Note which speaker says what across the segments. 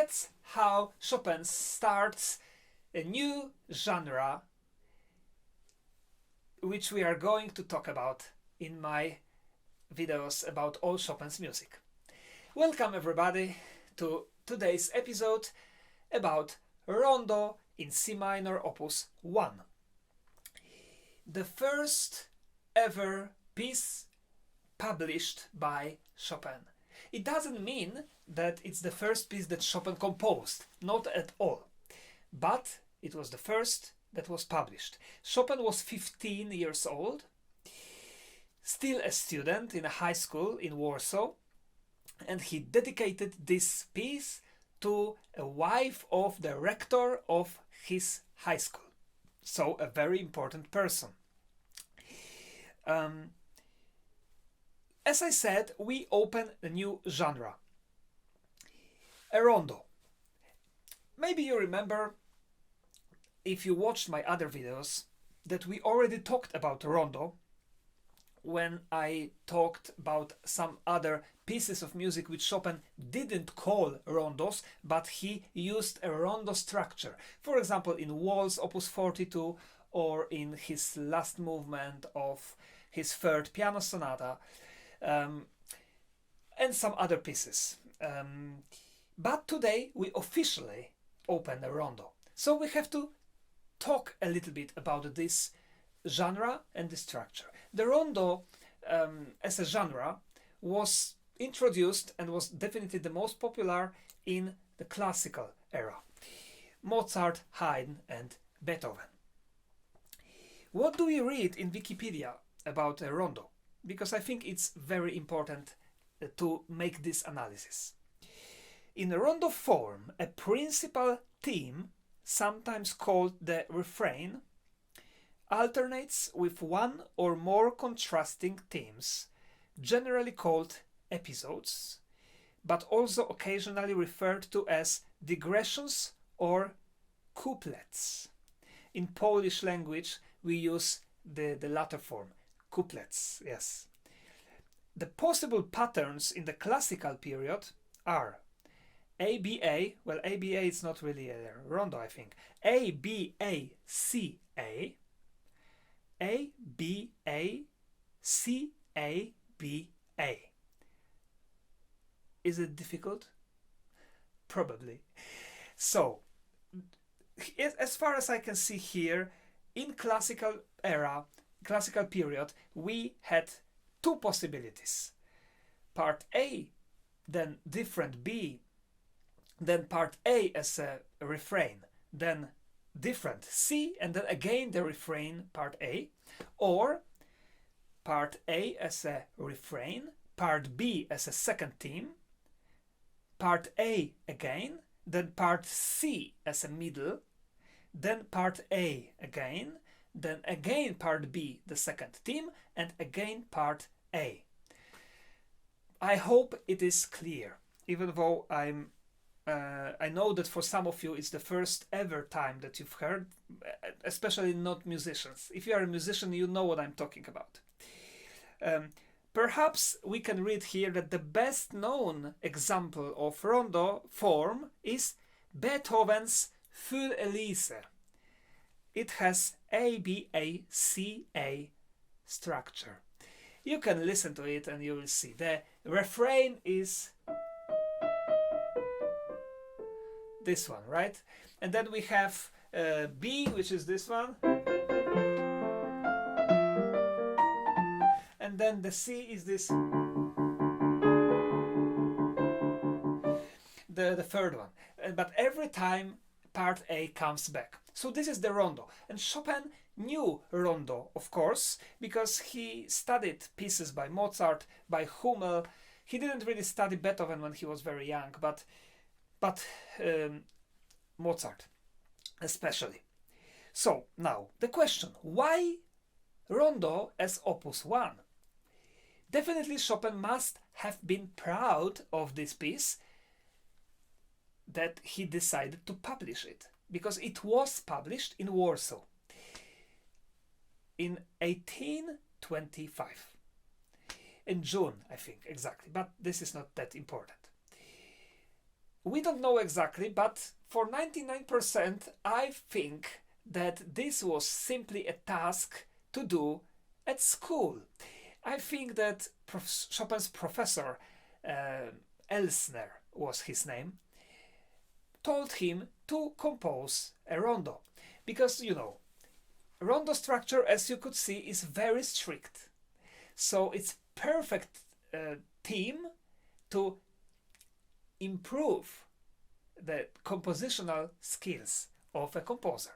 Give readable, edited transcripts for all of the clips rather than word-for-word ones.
Speaker 1: that's how Chopin starts a new genre which we are going to talk about in my videos about all Chopin's music. Welcome everybody to today's episode about Rondo in C minor opus 1. The first ever piece published by Chopin. It doesn't mean that it's the first piece that Chopin composed, not at all. But it was the first that was published. Chopin was 15 years old, still a student in a high school in Warsaw, and he dedicated this piece to a wife of the rector of his high school. So a very important person. As I said, we open a new genre, a rondo. Maybe you remember, if you watched my other videos, that we already talked about rondo when I talked about some other pieces of music which Chopin didn't call rondos, but he used a rondo structure. For example, in Waltz Opus 42, or in his last movement of his third piano sonata, and some other pieces. But today we officially open a rondo. So we have to talk a little bit about this genre and the structure. The rondo as a genre was introduced and was definitely the most popular in the classical era. Mozart, Haydn and Beethoven. What do we read in Wikipedia about a rondo? Because I think it's very important to make this analysis. In a rondo form, a principal theme, sometimes called the refrain, alternates with one or more contrasting themes, generally called episodes, but also occasionally referred to as digressions or couplets. In Polish language, we use the latter form. Couplets, yes. The possible patterns in the classical period are ABA, well, ABA is not really a rondo, I think. ABACA, ABACABA. Is it difficult? Probably. So, as far as I can see here, in classical period, we had two possibilities. Part A, then different B, then part A as a refrain, then different C, and then again the refrain, part A, or part A as a refrain, part B as a second theme, part A again, then part C as a middle, then part A again, then again part B, the second theme, and again part A. I hope it is clear, even though I know that for some of you it's the first ever time that you've heard, especially not musicians. If you are a musician, you know what I'm talking about. Perhaps we can read here that the best known example of rondo form is Beethoven's Für Elise. It has ABACA structure. You can listen to it and you will see. The refrain is this one, right? And then we have B, which is this one. And then the C is this. The third one. But every time part A comes back. So this is the rondo. And Chopin knew rondo, of course, because he studied pieces by Mozart, by Hummel. He didn't really study Beethoven when he was very young, but Mozart especially. So now the question, why rondo as opus 1? Definitely Chopin must have been proud of this piece that he decided to publish it, because it was published in Warsaw in 1825. In June, I think, exactly, but this is not that important. we don't know exactly, but for 99%, I think that this was simply a task to do at school. I think that Chopin's professor, Elsner was his name, told him to compose a rondo. Because, you know, rondo structure, as you could see, is very strict. So it's perfect theme to improve the compositional skills of a composer.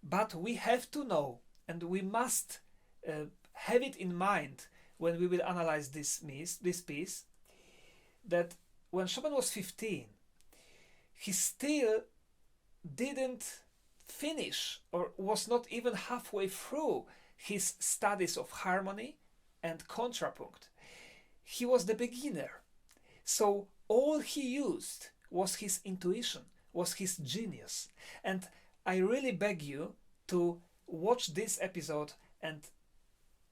Speaker 1: But we have to know, and we must have it in mind when we will analyze this piece, that when Chopin was 15, he still didn't finish or was not even halfway through his studies of harmony and contrapunct. He was the beginner. So all he used was his intuition, was his genius. And I really beg you to watch this episode and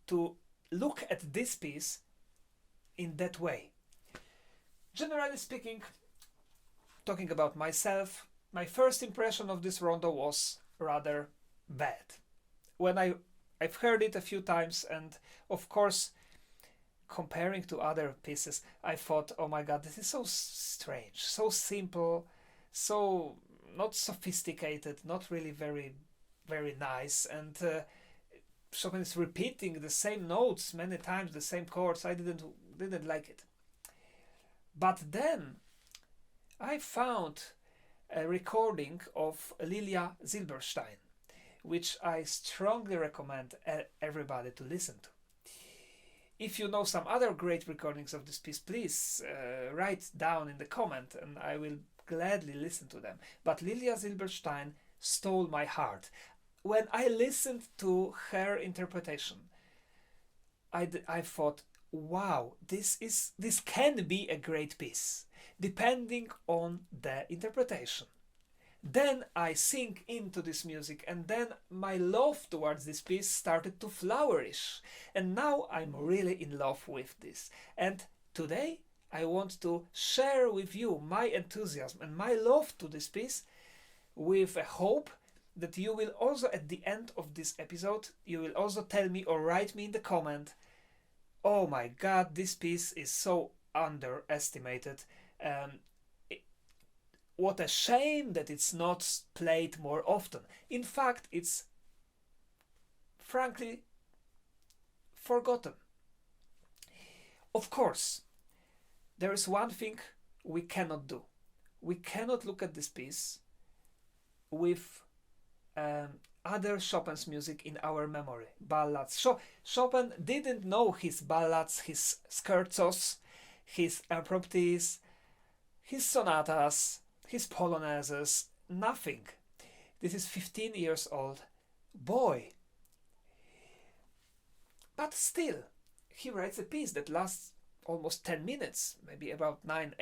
Speaker 1: to look at this piece in that way. Generally speaking, talking about myself, my first impression of this rondo was rather bad. When I've heard it a few times, and of course, comparing to other pieces, I thought, oh my god, this is so strange, so simple, so not sophisticated, not really very, very nice, and Chopin is repeating the same notes many times, the same chords. I didn't like it. But then I found a recording of Lilia Silberstein, which I strongly recommend everybody to listen to. If you know some other great recordings of this piece, please write down in the comment and I will gladly listen to them. But Lilia Silberstein stole my heart. When I listened to her interpretation, I thought, wow, this can be a great piece, depending on the interpretation. Then I sink into this music, and then my love towards this piece started to flourish. And now I'm really in love with this. And today I want to share with you my enthusiasm and my love to this piece, with a hope that you will also, at the end of this episode, you will also tell me or write me in the comment, oh my god, this piece is so underestimated. What a shame that it's not played more often. In fact, it's frankly forgotten. Of course, there is one thing we cannot do. We cannot look at this piece with other Chopin's music in our memory. Ballads. Chopin didn't know his ballads, his scherzos, his impromptus, his sonatas, his polonaises, nothing. This is 15 years old boy. But still, he writes a piece that lasts almost 10 minutes, maybe about 9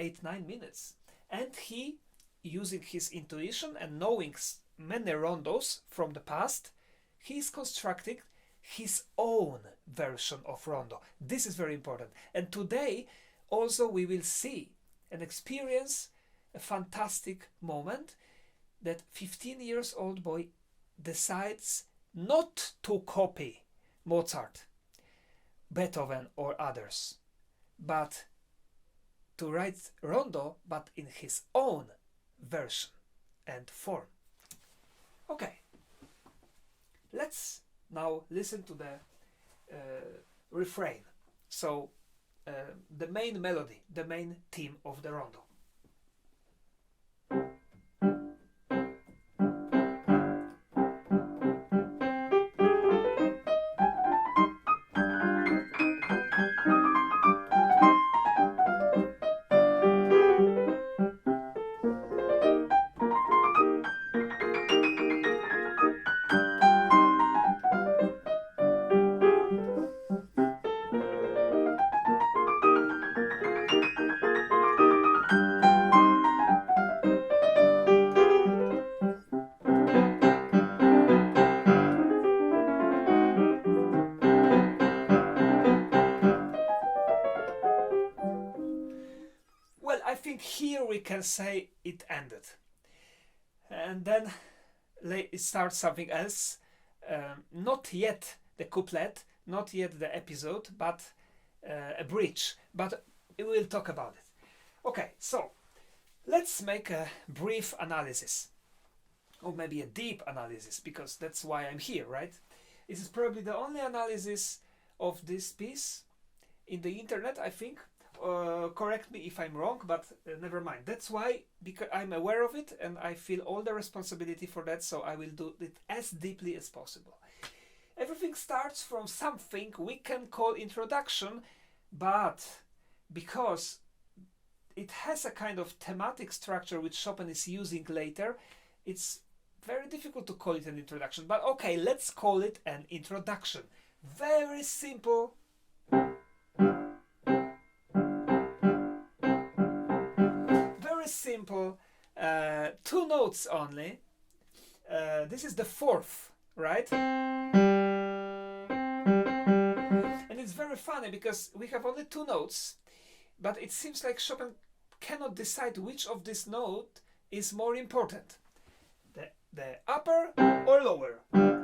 Speaker 1: minutes. And he, using his intuition and knowing many rondos from the past, he is constructing his own version of rondo. This is very important. And today, also, we will see and experience a fantastic moment that 15 years old boy decides not to copy Mozart, Beethoven or others, but to write rondo, but in his own version and form. Okay, let's now listen to the refrain. So the main melody, the main theme of the rondo. we can say it ended. And then it starts something else. Not yet the couplet, not yet the episode, but a bridge. But we'll talk about it. Okay, so let's make a brief analysis. Or maybe a deep analysis, because that's why I'm here, right? This is probably the only analysis of this piece in the internet, I think. Correct me if I'm wrong, but never mind. That's why, because I'm aware of it and I feel all the responsibility for that, so I will do it as deeply as possible. Everything starts from something we can call introduction, but because it has a kind of thematic structure which Chopin is using later, it's very difficult to call it an introduction. But okay, let's call it an introduction. Very simple. Very simple. 2 notes only. This is the fourth, right? And it's very funny because we have only 2 notes, but it seems like Chopin cannot decide which of this note is more important. The upper or lower,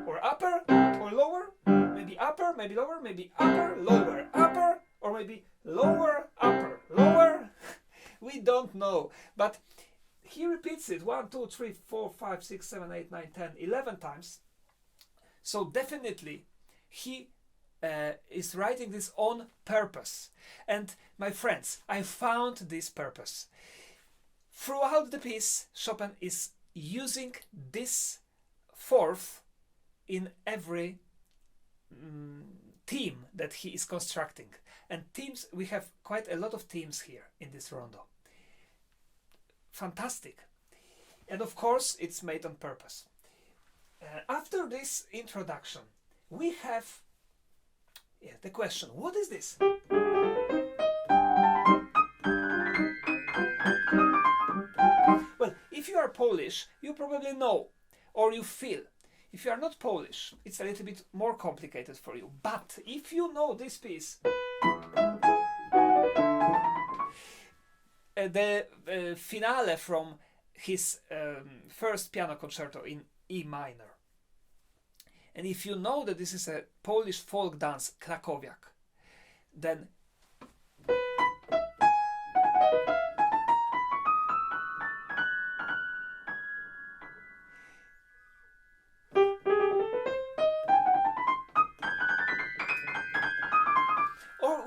Speaker 1: or upper or lower, maybe upper, maybe lower, maybe upper, lower, upper, or maybe lower, upper, lower. We don't know, but he repeats it 1, 2, 3, 4, 5, 6, 7, 8, 9, 10, 11 times. So definitely he is writing this on purpose. And my friends, I found this purpose. Throughout the piece, Chopin is using this fourth in every theme that he is constructing. And themes, we have quite a lot of themes here in this rondo. Fantastic. And of course, it's made on purpose. After this introduction, we have the question, what is this? Well, if you are Polish, you probably know, or you feel. If you are not Polish, it's a little bit more complicated for you. But if you know this piece, the finale from his first piano concerto in E minor, and if you know that this is a Polish folk dance, Krakowiak, then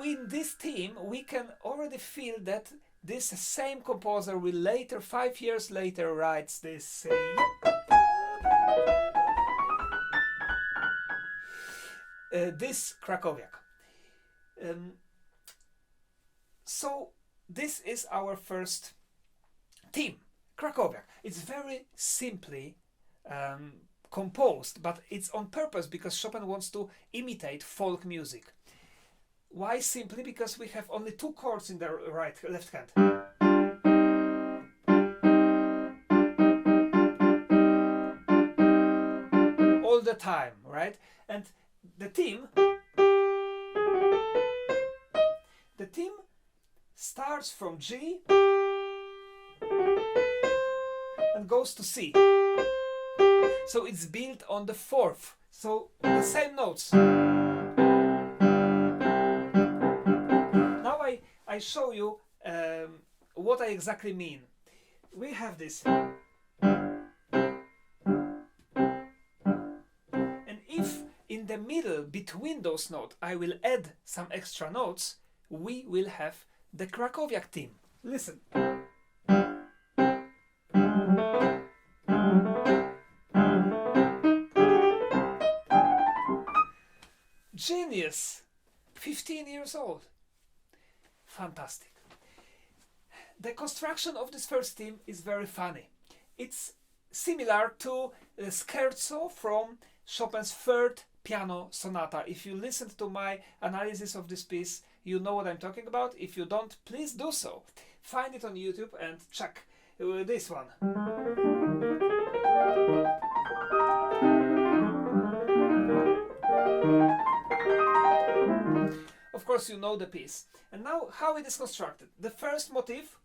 Speaker 1: in this theme, we can already feel that this same composer will later, 5 years later, writes this. This Krakowiak. So this is our first theme, Krakowiak. It's very simply composed, but it's on purpose because Chopin wants to imitate folk music. Why simply? Because we have only 2 chords in the left hand. All the time, right? And the theme starts from G and goes to C. So it's built on the 4th. So the same notes. I show you what I exactly mean. We have this. And if in the middle between those notes I will add some extra notes, we will have the Krakowiak theme. Listen. Genius! 15 years old. Fantastic. The construction of this first theme is very funny. It's similar to the scherzo from Chopin's 3rd piano sonata. If you listened to my analysis of this piece, you know what I'm talking about. If you don't, please do so. Find it on YouTube and check this one. Of course, you know the piece. And now, how it is constructed. The first motif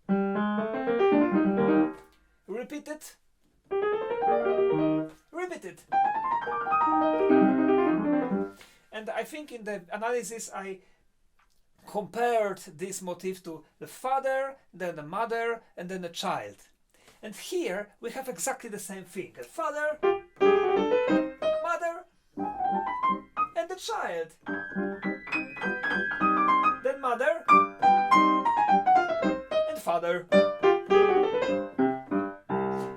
Speaker 1: repeat it, repeat it. And I think in the analysis I compared this motif to the father, then the mother, and then the child. And here we have exactly the same thing. The father, mother, and the child. Then mother and father.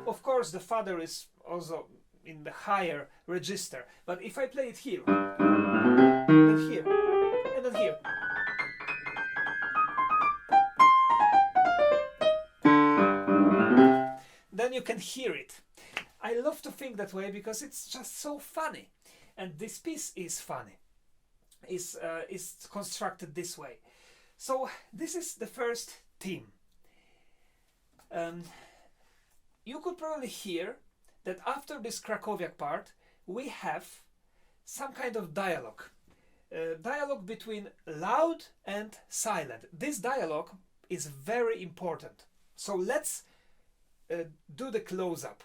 Speaker 1: Of course, the father is also in the higher register. But if I play it here, then here, and then here, then you can hear it. I love to think that way because it's just so funny. And this piece is funny. Is constructed this way. So this is the first theme. You could probably hear that after this Krakowiak part we have some kind of dialogue. Dialogue between loud and silent. This dialogue is very important. So let's do the close-up.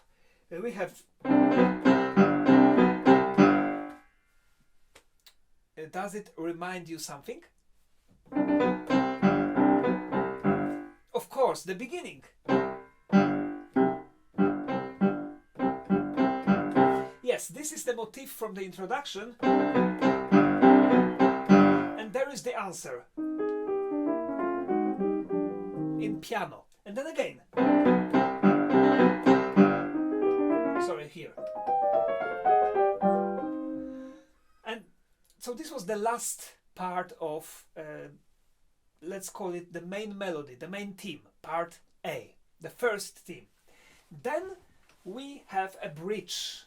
Speaker 1: We have... does it remind you something? Of course, the beginning. Yes, this is the motif from the introduction. And there is the answer. In piano. And then again. Sorry, here. And so this was the last part of, let's call it the main melody, the main theme, part A, the first theme. Then we have a bridge.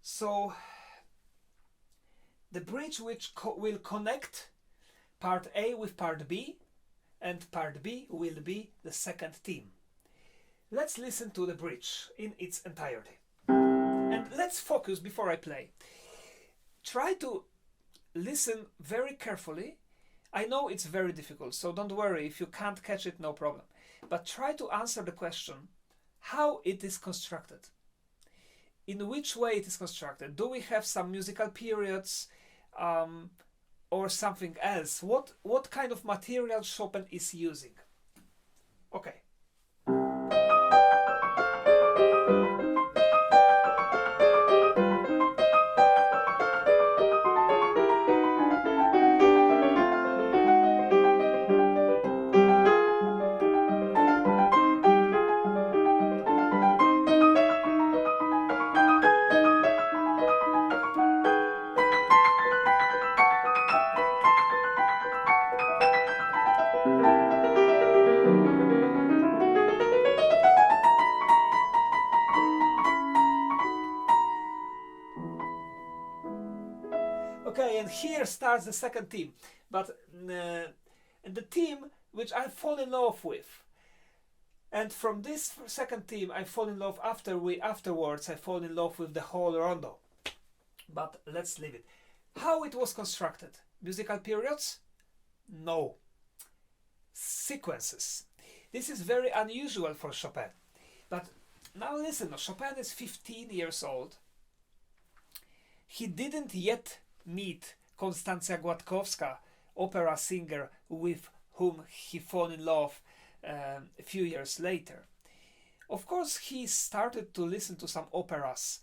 Speaker 1: So the bridge which will connect part A with part B, and part B will be the second theme. Let's listen to the bridge in its entirety. And let's focus before I play. Try to listen very carefully. I know it's very difficult, so don't worry if you can't catch it, no problem. But try to answer the question, how it is constructed. In which way it is constructed? Do we have some musical periods or something else? What kind of material Chopin is using? Okay. Okay, and here starts the second theme, but the theme which I fall in love with, and from this second theme I fall in love afterwards I fall in love with the whole rondo. But let's leave it. How it was constructed? Musical periods? No. Sequences. This is very unusual for Chopin. But now listen, Chopin is 15 years old. He didn't yet meet Konstancja Gładkowska, opera singer with whom he fell in love a few years later. Of course, he started to listen to some operas,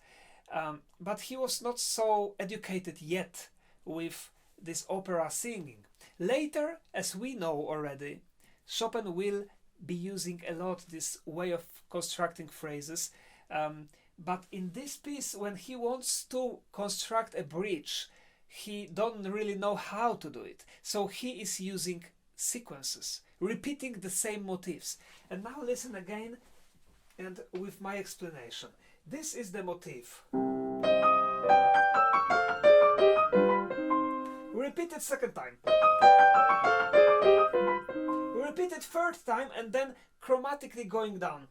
Speaker 1: but he was not so educated yet with this opera singing. Later, as we know already, Chopin will be using a lot this way of constructing phrases, but in this piece, when he wants to construct a bridge, he don't really know how to do it. So he is using sequences, repeating the same motifs. And now listen again and with my explanation. This is the motif. Repeat it second time. Repeat it third time and then chromatically going down.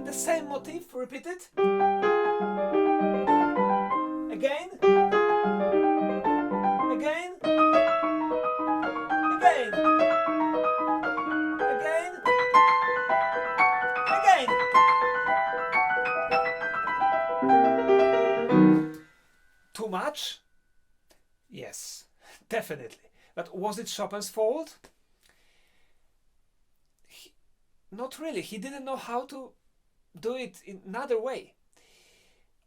Speaker 1: The same motif, repeat it. Again. Again. much? Yes, definitely. But was it Chopin's fault? Not really. He didn't know how to do it in another way.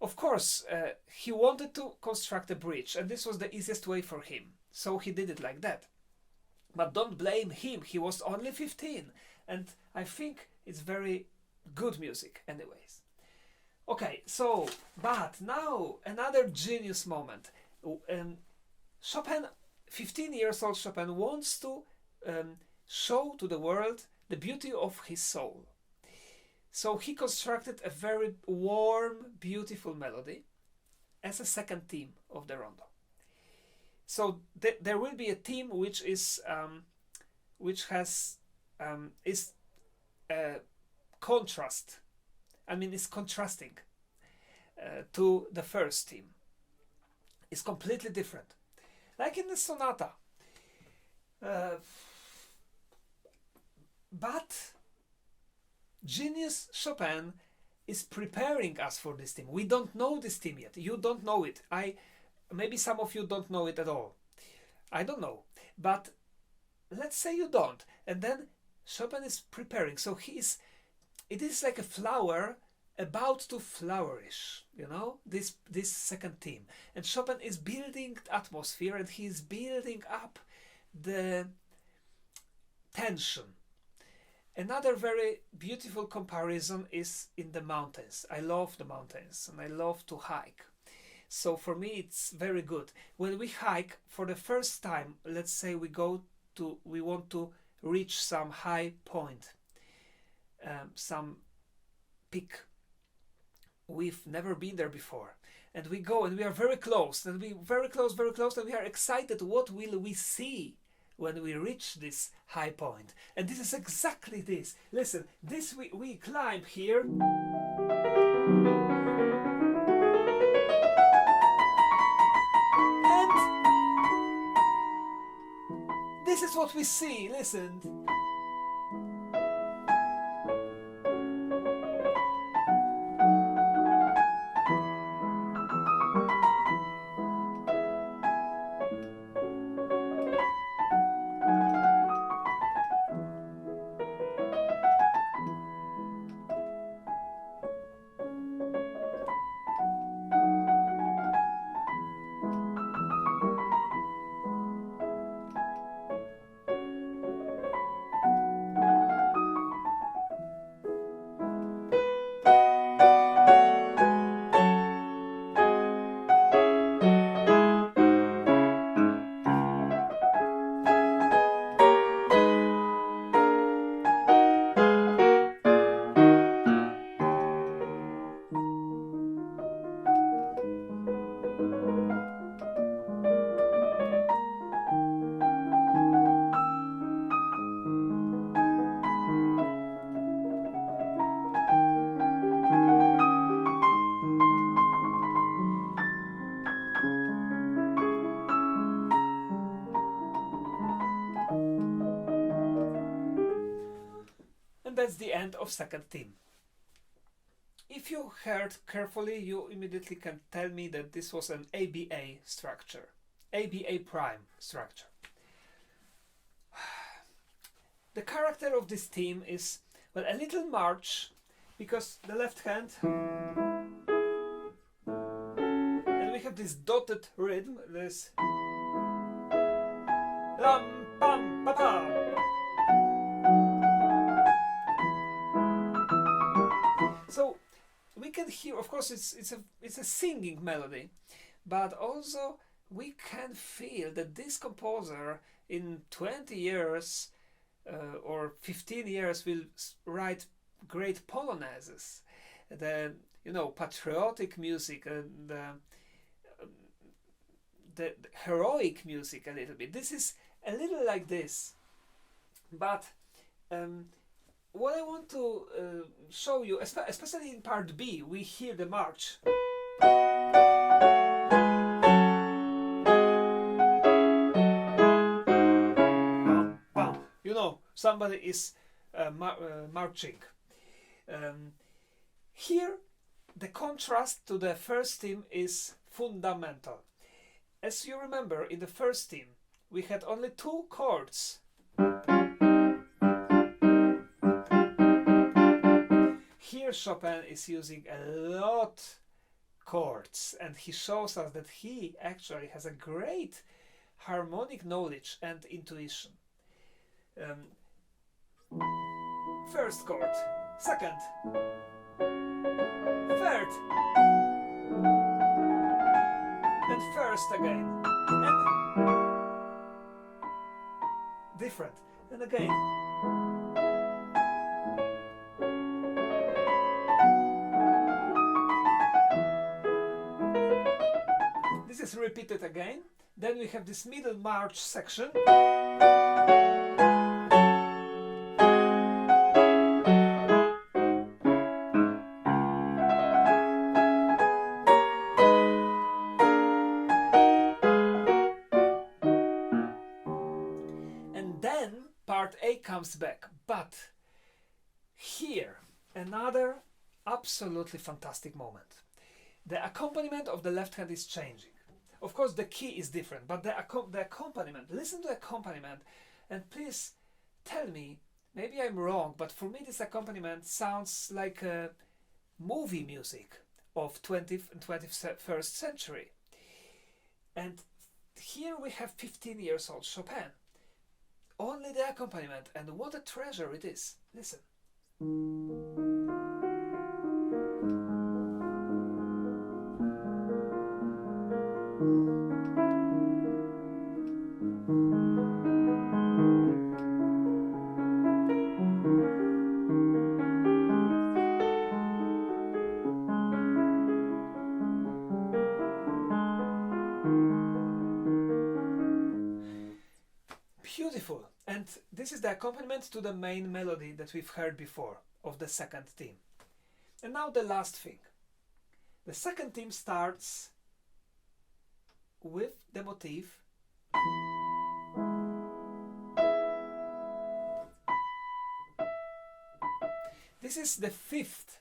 Speaker 1: Of course, he wanted to construct a bridge, and this was the easiest way for him. So he did it like that. But don't blame him. He was only 15, and I think it's very good music anyways. Okay, so, but now another genius moment. Chopin, 15 years old Chopin, wants to show to the world the beauty of his soul. So he constructed a very warm, beautiful melody as a second theme of the rondo. So there will be a theme which is contrast. I mean, it's contrasting to the first theme. It's completely different, like in the sonata. But genius Chopin is preparing us for this theme. We don't know this theme yet. You don't know it. Maybe some of you don't know it at all. I don't know. But let's say you don't. And then Chopin is preparing. So it is like a flower about to flourish, this second theme. And Chopin is building atmosphere, and he is building up the tension. Another very beautiful comparison is in the mountains. I love the mountains and I love to hike. So for me it's very good. When we hike for the first time, let's say we want to reach some high point, some peak. We've never been there before. And we go and we are very close, and we very close, and we are excited. What will we see when we reach this high point? And this is exactly this. Listen, this we climb here. And this is what we see. Listen. That's the end of second theme. If you heard carefully, you immediately can tell me that this was an ABA structure, ABA prime structure. The character of this theme is, well, a little march, because the left hand, and we have this dotted rhythm, this ram pam pa pam. So we can hear, of course, it's a singing melody, but also we can feel that this composer in 20 years or 15 years will write great polonaises, the patriotic music and the heroic music a little bit. This is a little like this, but what I want to show you, especially in part B, we hear the march. Somebody is marching. Here, the contrast to the first theme is fundamental. as you remember, in the first theme, we had only 2 chords. Here Chopin is using a lot chords, and he shows us that he actually has a great harmonic knowledge and intuition. First chord, second, third, and first again, and different, and again. This is repeated again. Then we have this middle march section. And then part A comes back. But here, another absolutely fantastic moment. The accompaniment of the left hand is changing. Of course, the key is different, but the accompaniment, listen to the accompaniment, and please tell me, maybe I'm wrong, but for me this accompaniment sounds like movie music of 20th and 21st century. And here we have 15 years old Chopin. Only the accompaniment, and what a treasure it is. Listen. Beautiful. And this is the accompaniment to the main melody that we've heard before of the second theme. And now the last thing. The second theme starts with the motif. This is the 5th.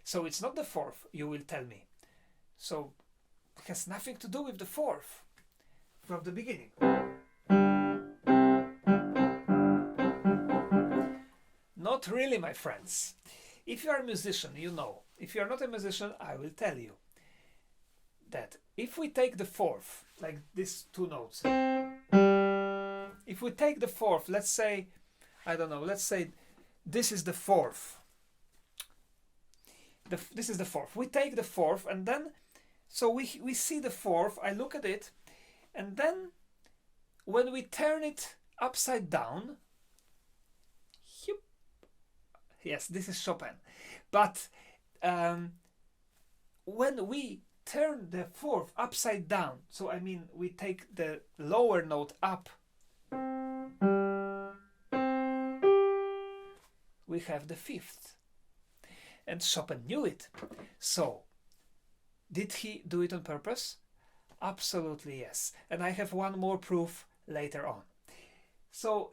Speaker 1: So it's not the 4th, you will tell me. So it has nothing to do with the 4th from the beginning. Not really, my friends. If you are a musician, you know. If you are not a musician, I will tell you that if we take the 4th, like these 2 notes, if we take the 4th, let's say, I don't know, let's say this is the 4th. This is the 4th. We take the 4th, and then, so we see the 4th, I look at it, and then when we turn it upside down, yes, this is Chopin. But when we turn the 4th upside down, so I mean we take the lower note up, we have the 5th. And Chopin knew it. So, did he do it on purpose? Absolutely yes. And I have one more proof later on. So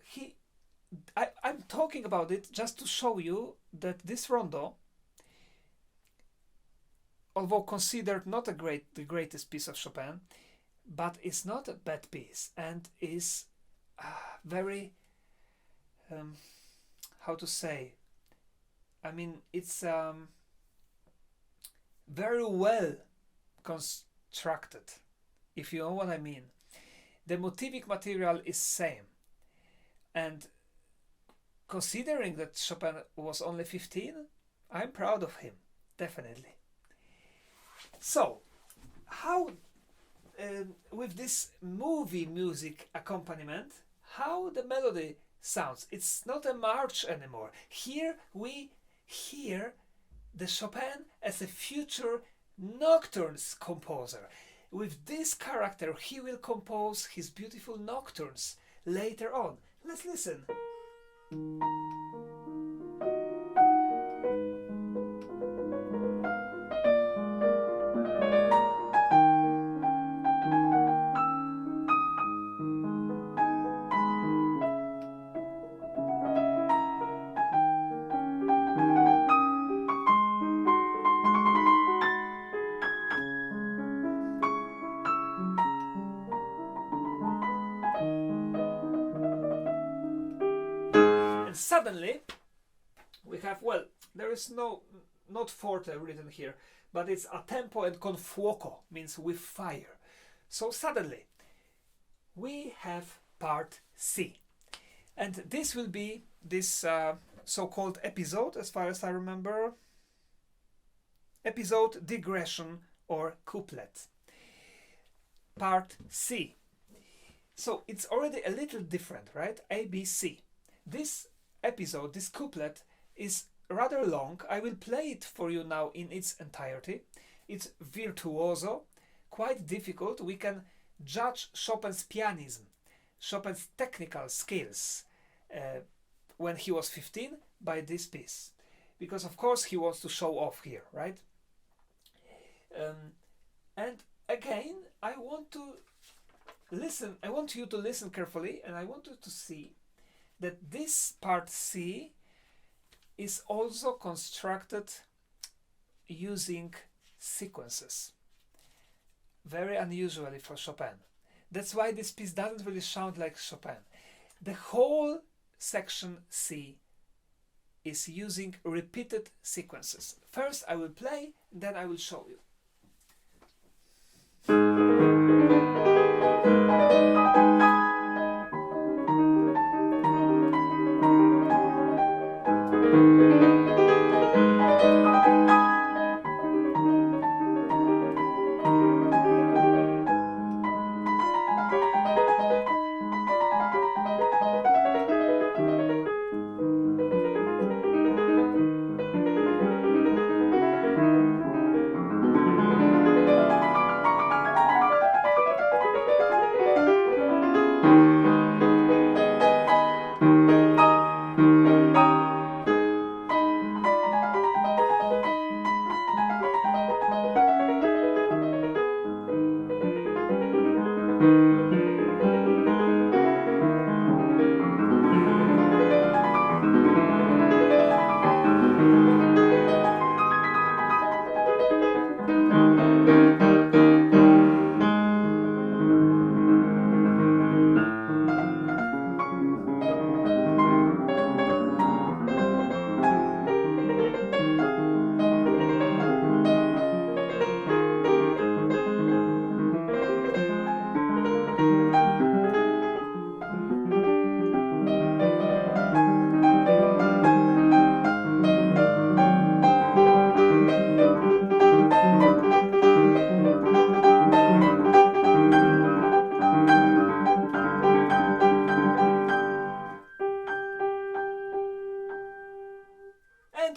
Speaker 1: I'm talking about it just to show you that this rondo, although considered not the greatest piece of Chopin, but it's not a bad piece and is very, how to say, I mean, it's very well constructed, if you know what I mean. The motivic material is same, and considering that Chopin was only 15, I'm proud of him, definitely. So, how, with this movie music accompaniment, how the melody sounds? It's not a march anymore. Here we hear the Chopin as a future nocturnes composer. With this character, he will compose his beautiful nocturnes later on. Let's listen. suddenly we have, well, there is not forte written here, but it's a tempo and con fuoco, means with fire. So suddenly we have part C. And this will be this so-called episode, as far as I remember. Episode, digression, or couplet. Part C. So it's already a little different, right? A, B, C. This episode, this couplet, is rather long. I will play it for you now in its entirety. It's virtuoso, quite difficult. We can judge Chopin's pianism, Chopin's technical skills when he was 15 by this piece. Because of course he wants to show off here, right? And again, I want you to listen carefully, and I want you to see that this part C is also constructed using sequences. Very unusually for Chopin. That's why this piece doesn't really sound like Chopin. The whole section C is using repeated sequences. First I will play, then I will show you.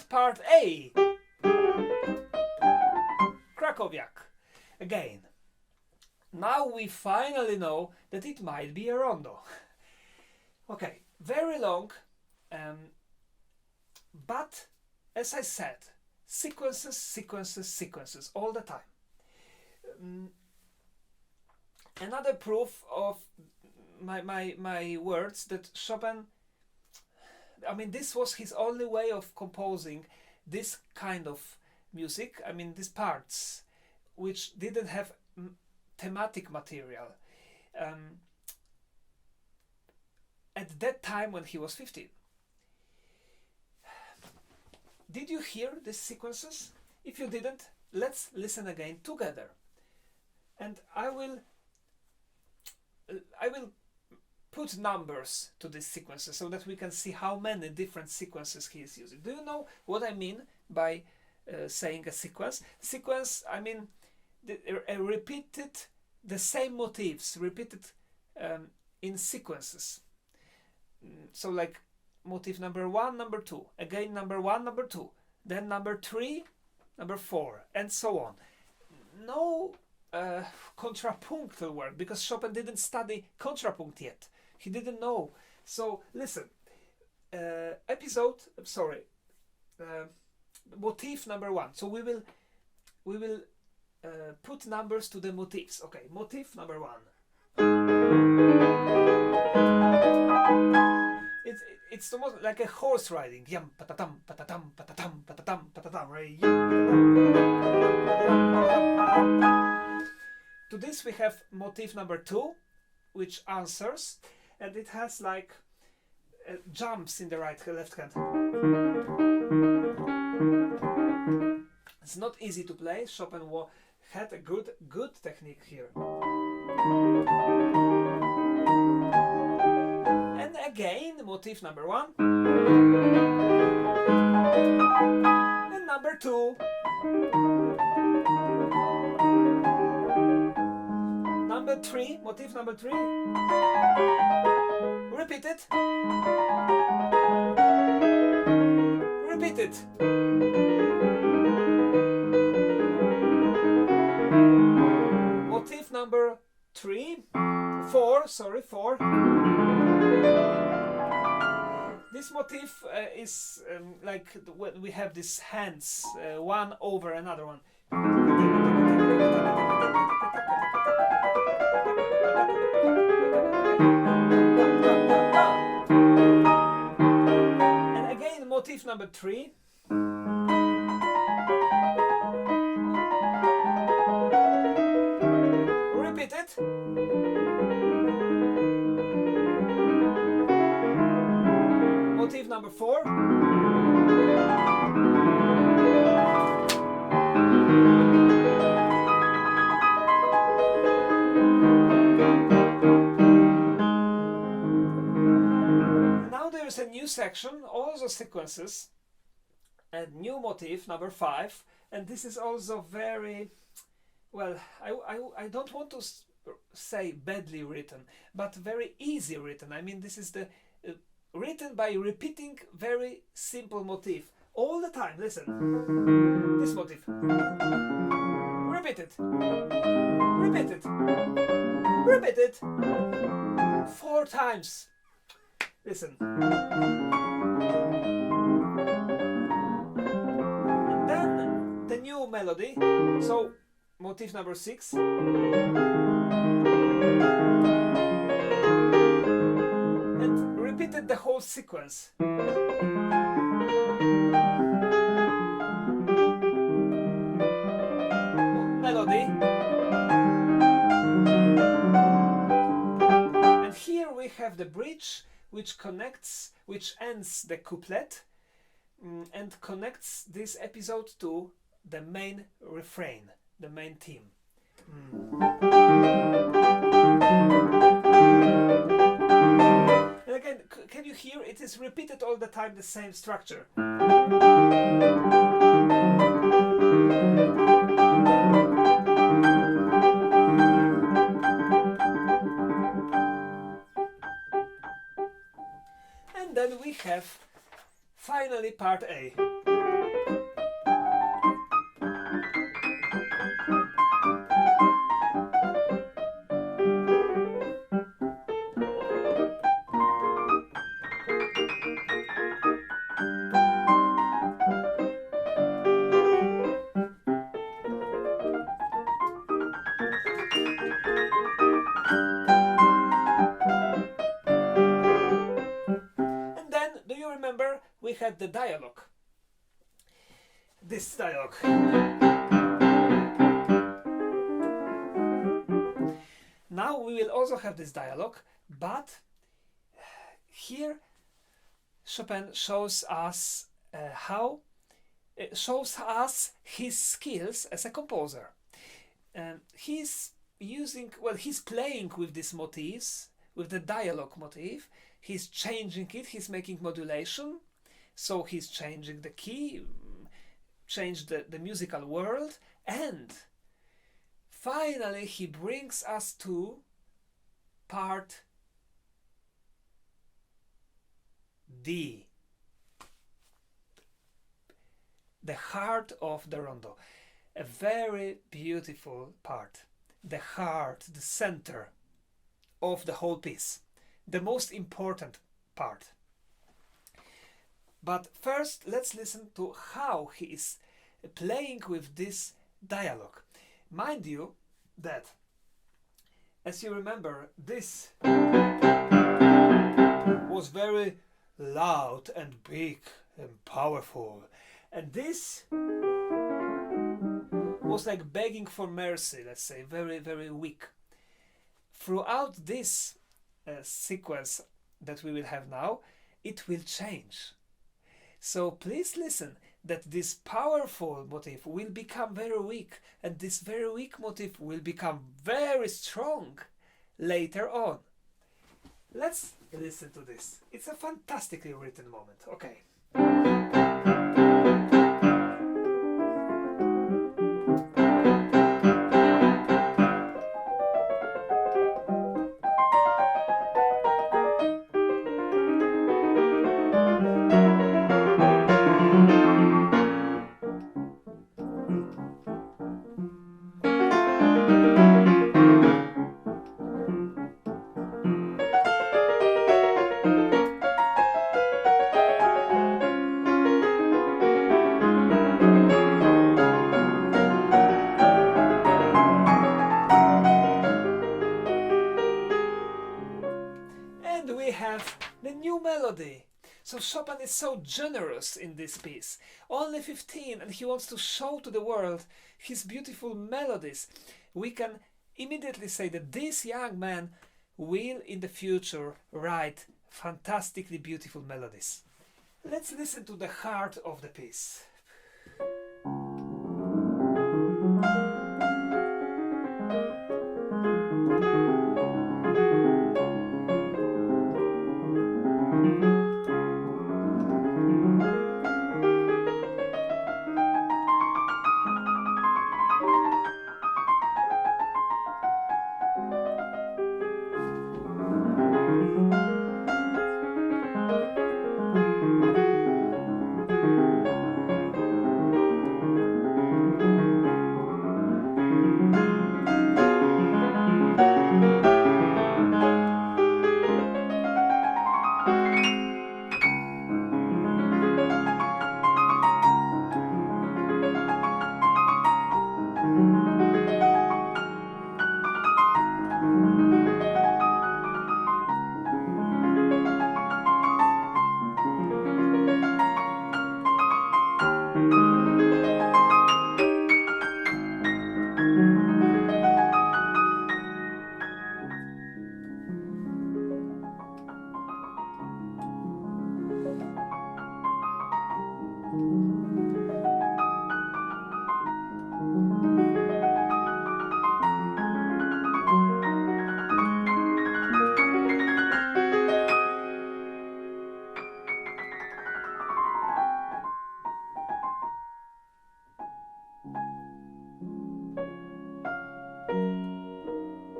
Speaker 1: Part A, Krakowiak. Again, now we finally know that it might be a rondo. Okay, very long, but as I said, sequences, sequences, sequences all the time. Another proof of my words that Chopin, I mean, this was his only way of composing this kind of music. I mean, these parts, which didn't have thematic material. At that time when he was 15. Did you hear these sequences? If you didn't, let's listen again together. And I will put numbers to these sequences so that we can see how many different sequences he is using. Do you know what I mean by saying a sequence? Sequence, I mean repeated, the same motifs repeated in sequences. So like motif number 1, number 2, again number 1, number 2, then number 3, number 4, and so on. No contrapunctal work, because Chopin didn't study contrapunct yet. He didn't know. So listen, motif number 1. So we will put numbers to the motifs. Okay, motif number 1. It's almost like a horse riding. Yam patatam patatam patatam patatam patatam. Right? To this we have motif number 2, which answers, and it has like jumps in the left hand. It's not easy to play. Chopin had a good technique here. And again, motif number 1 and number 2. Number 3, motif number 3. Repeat it. Repeat it. Motif number 4. This motif is like when we have these hands, one over another one. And again, motif number 3. Repeat it. Motif number 4. Now there is a new section, also sequences, and new motif number 5, and this is also very, well, I don't want to say badly written, but very easy written. I mean, this is the written by repeating very simple motif all the time. Listen, this motif. Repeat it. Repeat it. Repeat it. 4 times. Listen. And then the new melody. So motif number 6. And repeated the whole sequence. Melody. And here we have the bridge which ends the couplet and connects this episode to the main refrain, the main theme. And again, can you hear? It is repeated all the time, the same structure. And then we have finally part A. We had the dialogue. This dialogue. Now we will also have this dialogue, but here Chopin shows us his skills as a composer. He's playing with these motifs, with the dialogue motif. He's changing it, he's making modulation. So he's changing the key, changed the musical world, and finally he brings us to part D, the heart of the rondo. A very beautiful part, the heart, the center of the whole piece, the most important part. But first, let's listen to how he is playing with this dialogue. Mind you that, as you remember, this was very loud and big and powerful. And this was like begging for mercy, let's say, very, very weak. Throughout this sequence that we will have now, it will change. So please listen that this powerful motif will become very weak, and this very weak motif will become very strong later on. Let's listen to this. It's a fantastically written moment. Okay. And we have the new melody. So Chopin is so generous in this piece. Only 15, and he wants to show to the world his beautiful melodies. We can immediately say that this young man will in the future write fantastically beautiful melodies. Let's listen to the heart of the piece.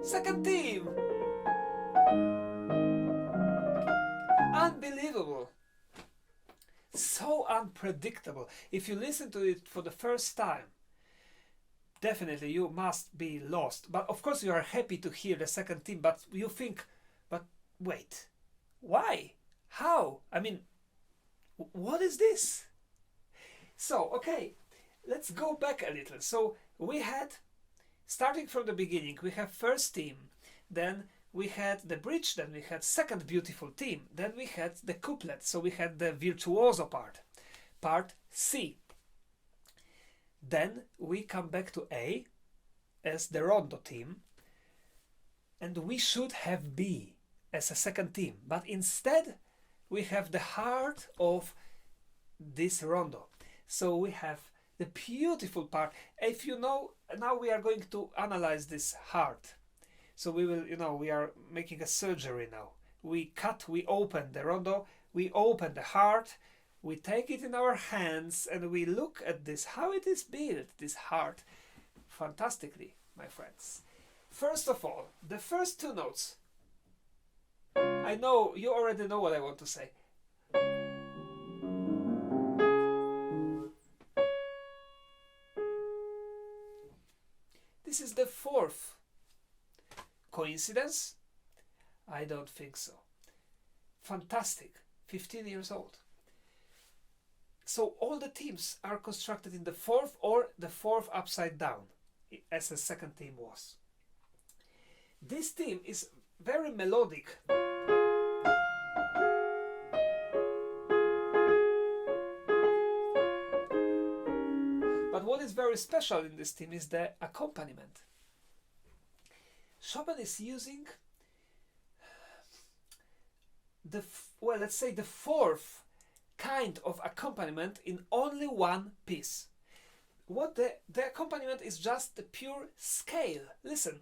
Speaker 1: Second theme. Unbelievable. So unpredictable. If you listen to it for the first time, definitely you must be lost. But of course you are happy to hear the second theme, but you think, but wait, why? How? I mean, what is this? So, okay, let's go back a little. So we had, starting from the beginning, we have first theme, then we had the bridge, then we had second beautiful theme, then we had the couplet, so we had the virtuoso part, part C. Then we come back to A as the Rondo theme, and we should have B as a second theme, but instead we have the heart of this Rondo. So we have the beautiful part. If you know, now we are going to analyze this heart. So we will, we are making a surgery now. We cut, we open the Rondo, we open the heart, we take it in our hands and we look at this, how it is built, this heart, fantastically, my friends. First of all, the first two notes. I know, you already know what I want to say. This is the fourth. Coincidence? I don't think so. Fantastic. 15 years old. So all the themes are constructed in the fourth or the fourth upside down, as the second theme was. This theme is very melodic. But what is very special in this theme is the accompaniment. Chopin is using well, let's say the fourth kind of accompaniment in only one piece. What the accompaniment is just the pure scale. Listen.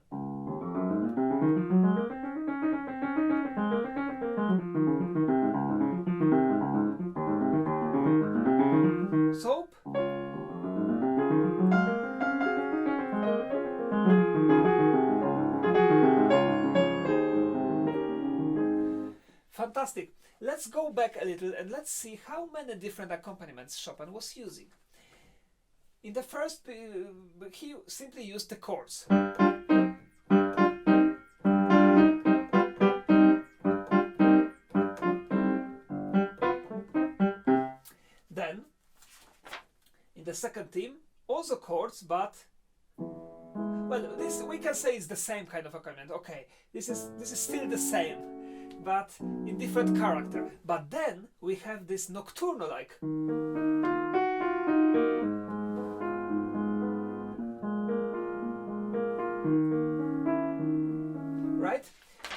Speaker 1: So fantastic. Let's go back a little and let's see how many different accompaniments Chopin was using. In the first, he simply used the chords. Then, in the second theme, also chords, but well, this we can say is the same kind of accompaniment. Okay, this is still the same, but in different character. But then we have this nocturno like. Right?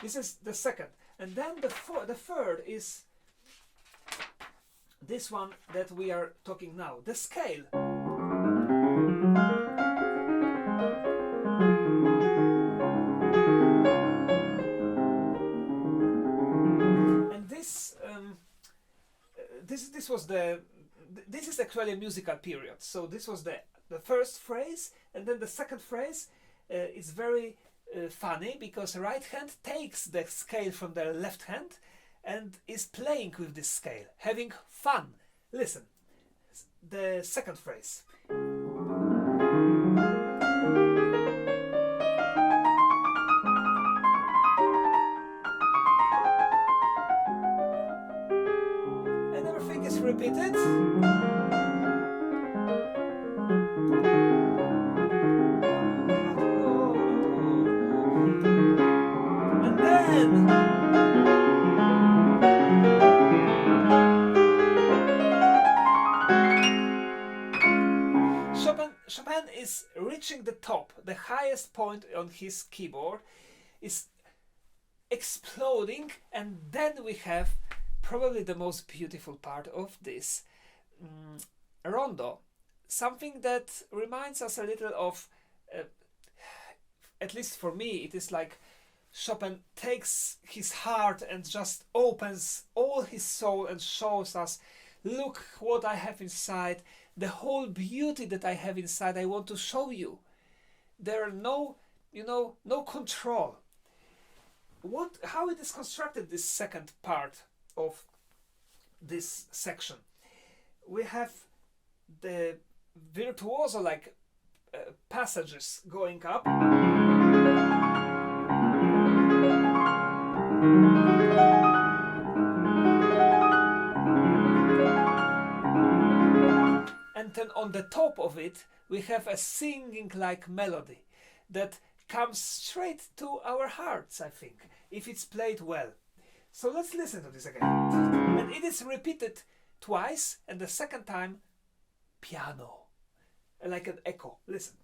Speaker 1: This is the second. And then the third is this one that we are talking now, the scale. And this is actually a musical period. So this was the first phrase, and then the second phrase is very funny because the right hand takes the scale from the left hand and is playing with this scale, having fun. Listen, the second phrase. And everything is repeated. And then Chopin is reaching the top, the highest point on his keyboard, is exploding, and then we have probably the most beautiful part of this rondo, something that reminds us a little of, at least for me, it is like Chopin takes his heart and just opens all his soul and shows us, look what I have inside. The whole beauty that I have inside, I want to show you. There are no control. How it is constructed, this second part of this section? We have the virtuoso like passages going up. And then on the top of it, we have a singing like melody that comes straight to our hearts, I think, if it's played well. So let's listen to this again. And it is repeated twice, and the second time, piano, like an echo. Listen.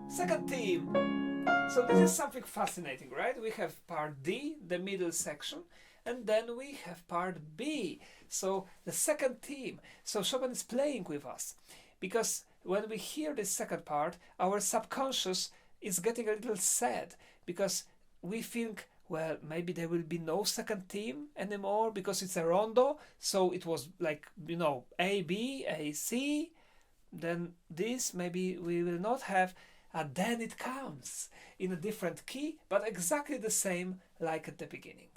Speaker 1: Second theme. So this is something fascinating, right? We have part D, the middle section, and then we have part B. So the second theme. So Chopin is playing with us, because when we hear this second part, our subconscious is getting a little sad, because we think, well, maybe there will be no second theme anymore because it's a rondo. So it was like, A, B, A, C, then this, maybe we will not have. And then it comes in a different key, but exactly the same like at the beginning.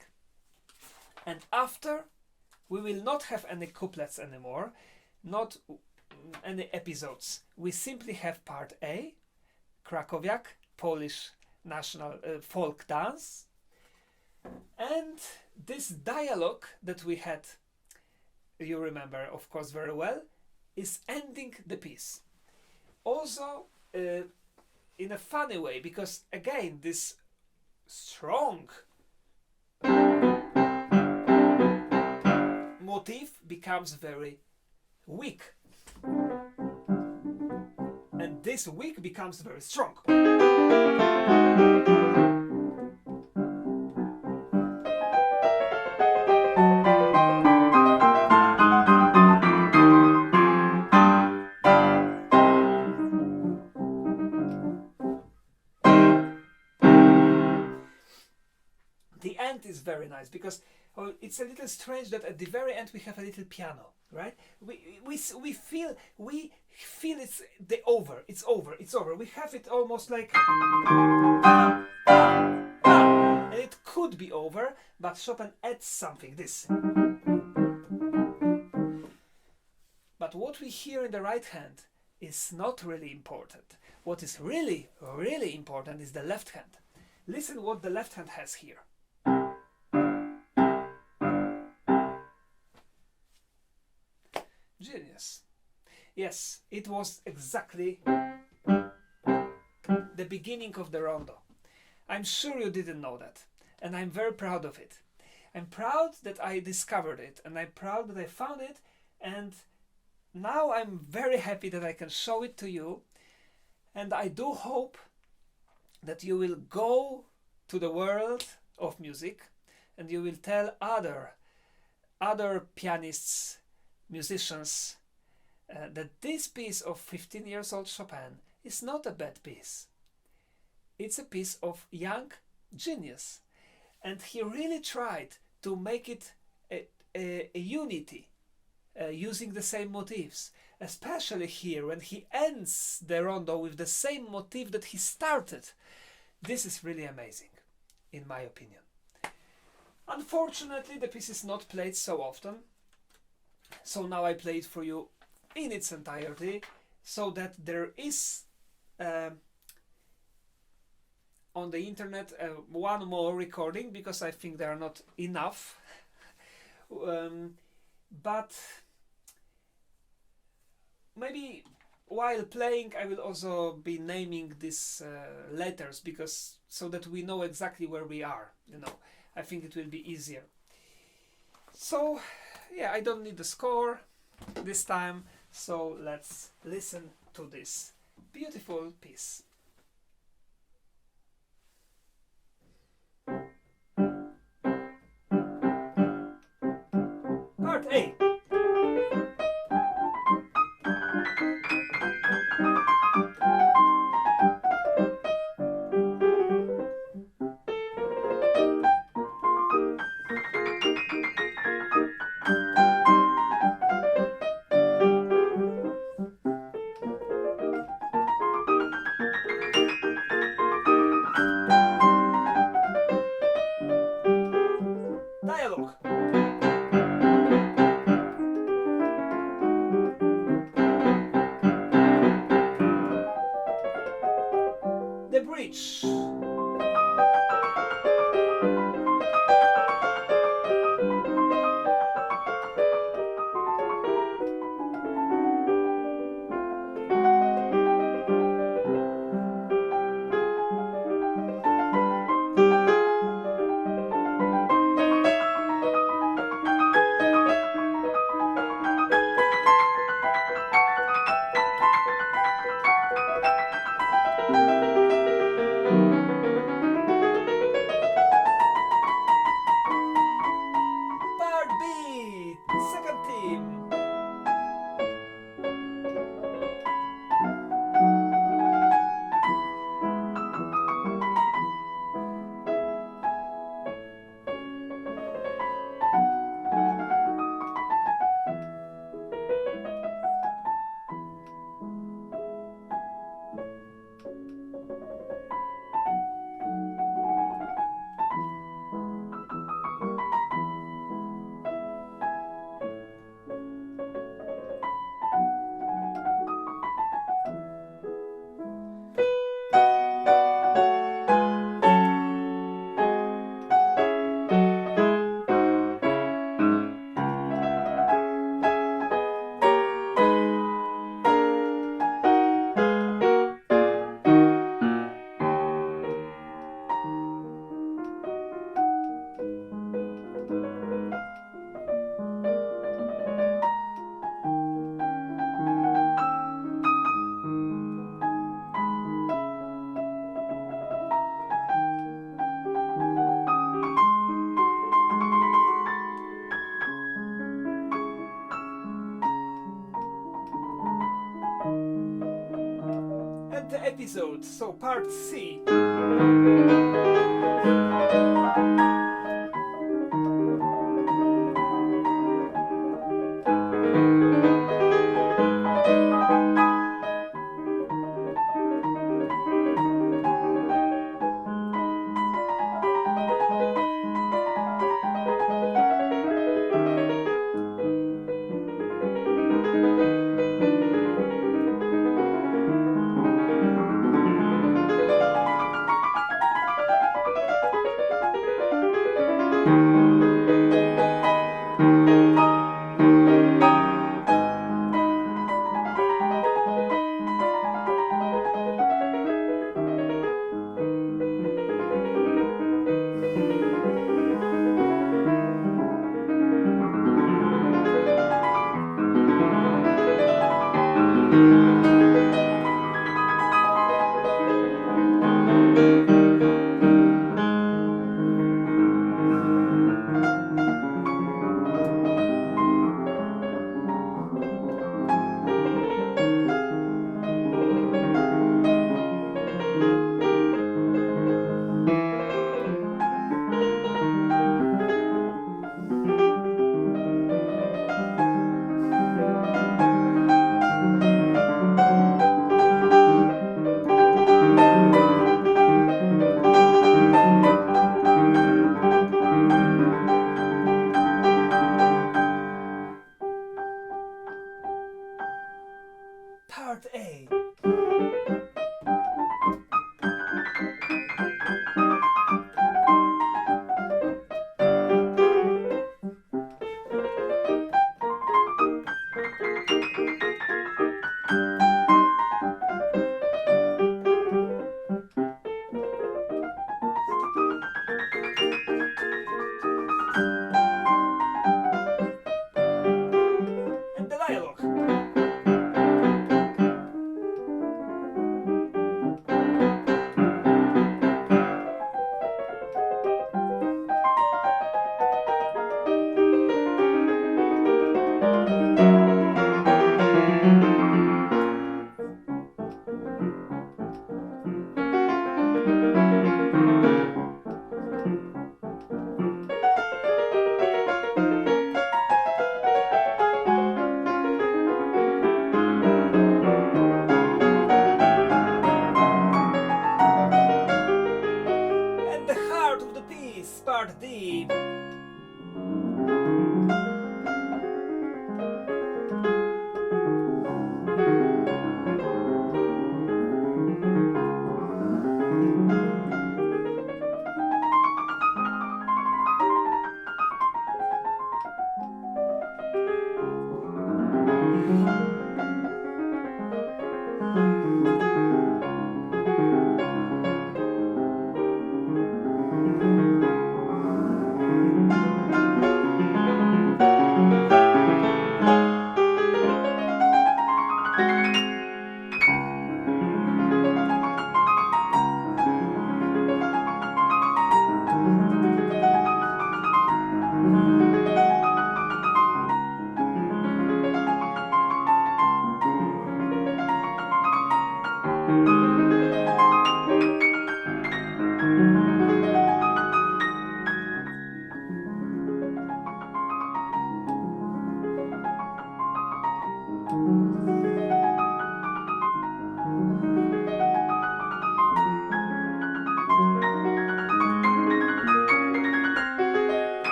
Speaker 1: And after, we will not have any couplets anymore, not any episodes. We simply have part A, Krakowiak, Polish national folk dance, and this dialogue that we had, you remember of course very well, is ending the piece. Also in a funny way, because again this strong motif becomes very weak, and this weak becomes very strong. The end is very nice because it's a little strange that at the very end we have a little piano, right? We feel it's the over. It's over. It's over. We have it almost like, and it could be over, but Chopin adds something. This. But what we hear in the right hand is not really important. What is really, really important is the left hand. Listen what the left hand has here. Genius. Yes, it was exactly the beginning of the Rondo. I'm sure you didn't know that, and I'm very proud of it. I'm proud that I discovered it, and I'm proud that I found it, and now I'm very happy that I can show it to you, and I do hope that you will go to the world of music and you will tell other pianists, musicians, that this piece of 15 years old Chopin is not a bad piece. It's a piece of young genius, and he really tried to make it a unity, using the same motifs, especially here when he ends the Rondo with the same motif that he started. This is really amazing, in my opinion. Unfortunately, the piece is not played so often, so now I play it for you in its entirety, so that there is on the internet one more recording, because I think there are not enough. But maybe while playing I will also be naming these letters, because so that we know exactly where we are, you know. I think it will be easier. So yeah, I don't need the score this time, so let's listen to this beautiful piece. Part A. Dialogue. The bridge. the episode, so part C. Part A. And the dialogue. And the heart of the piece, part D.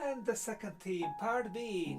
Speaker 1: And the second theme, part B.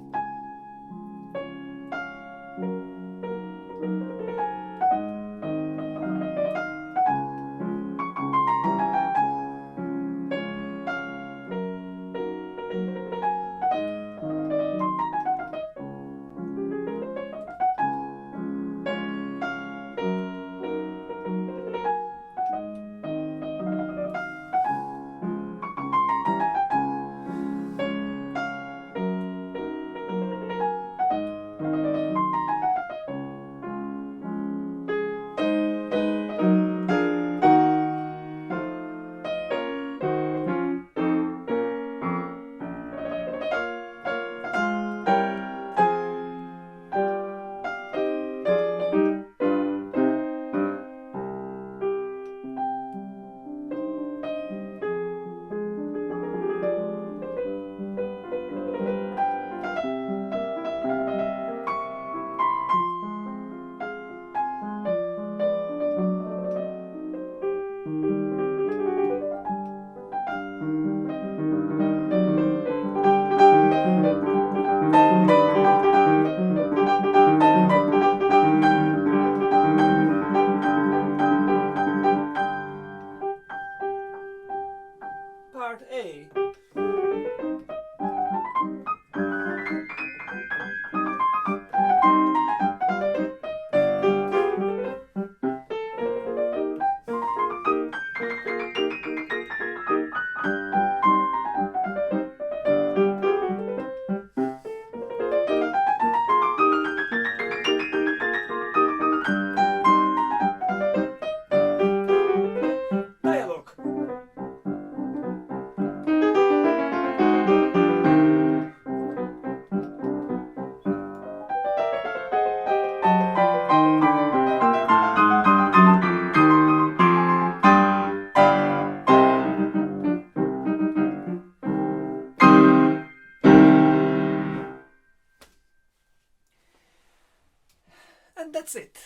Speaker 1: And that's it.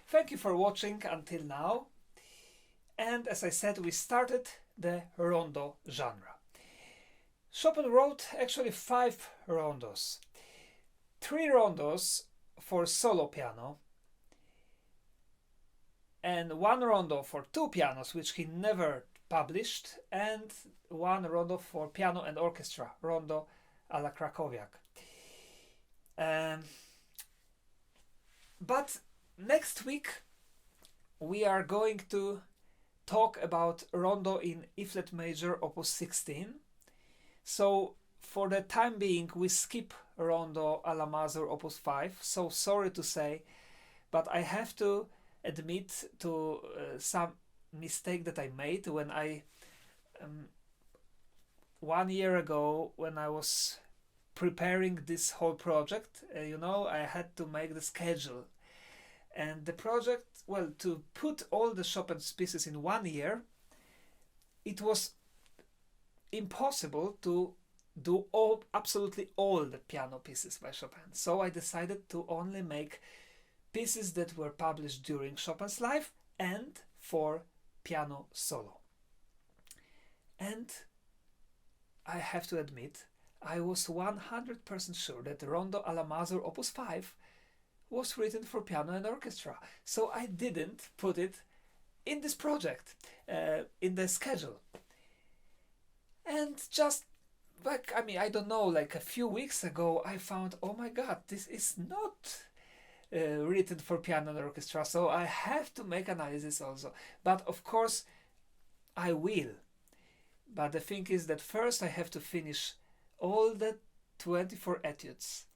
Speaker 1: Thank you for watching until now. And as I said, we started the rondo genre. Chopin wrote actually 5 rondos. 3 rondos for solo piano and 1 rondo for 2 pianos, which he never published, and 1 rondo for piano and orchestra, Rondo alla Krakowiak. But next week we are going to talk about Rondo in E flat major, opus 16. So for the time being we skip Rondo alla Mazur, opus 5. So sorry to say, but I have to admit to some mistake that I made when I 1 year ago, when I was preparing this whole project, I had to make the schedule. And the project, well, to put all the Chopin's pieces in 1 year, it was impossible to do absolutely all the piano pieces by Chopin. So I decided to only make pieces that were published during Chopin's life and for piano solo. And I have to admit, I was 100% sure that Rondo alla Mazur, opus 5 was written for piano and orchestra. So I didn't put it in this project, in the schedule. And just like, I don't know, like a few weeks ago, I found, oh my God, this is not written for piano and orchestra. So I have to make analysis also. But of course, I will. But the thing is that first I have to finish all the 24 etudes.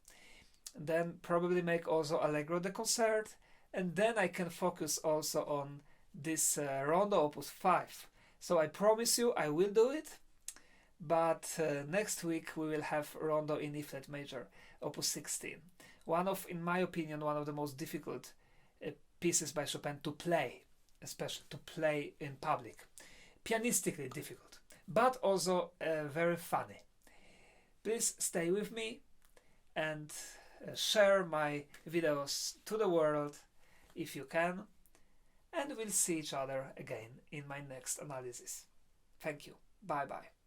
Speaker 1: Then probably make also Allegro de concert, and then I can focus also on this Rondo opus 5. So I promise you I will do it, but next week we will have Rondo in E flat major, opus 16. In my opinion, one of the most difficult pieces by Chopin to play, especially to play in public. Pianistically difficult, but also very funny. Please stay with me and share my videos to the world if you can, and we'll see each other again in my next analysis. Thank you. Bye bye.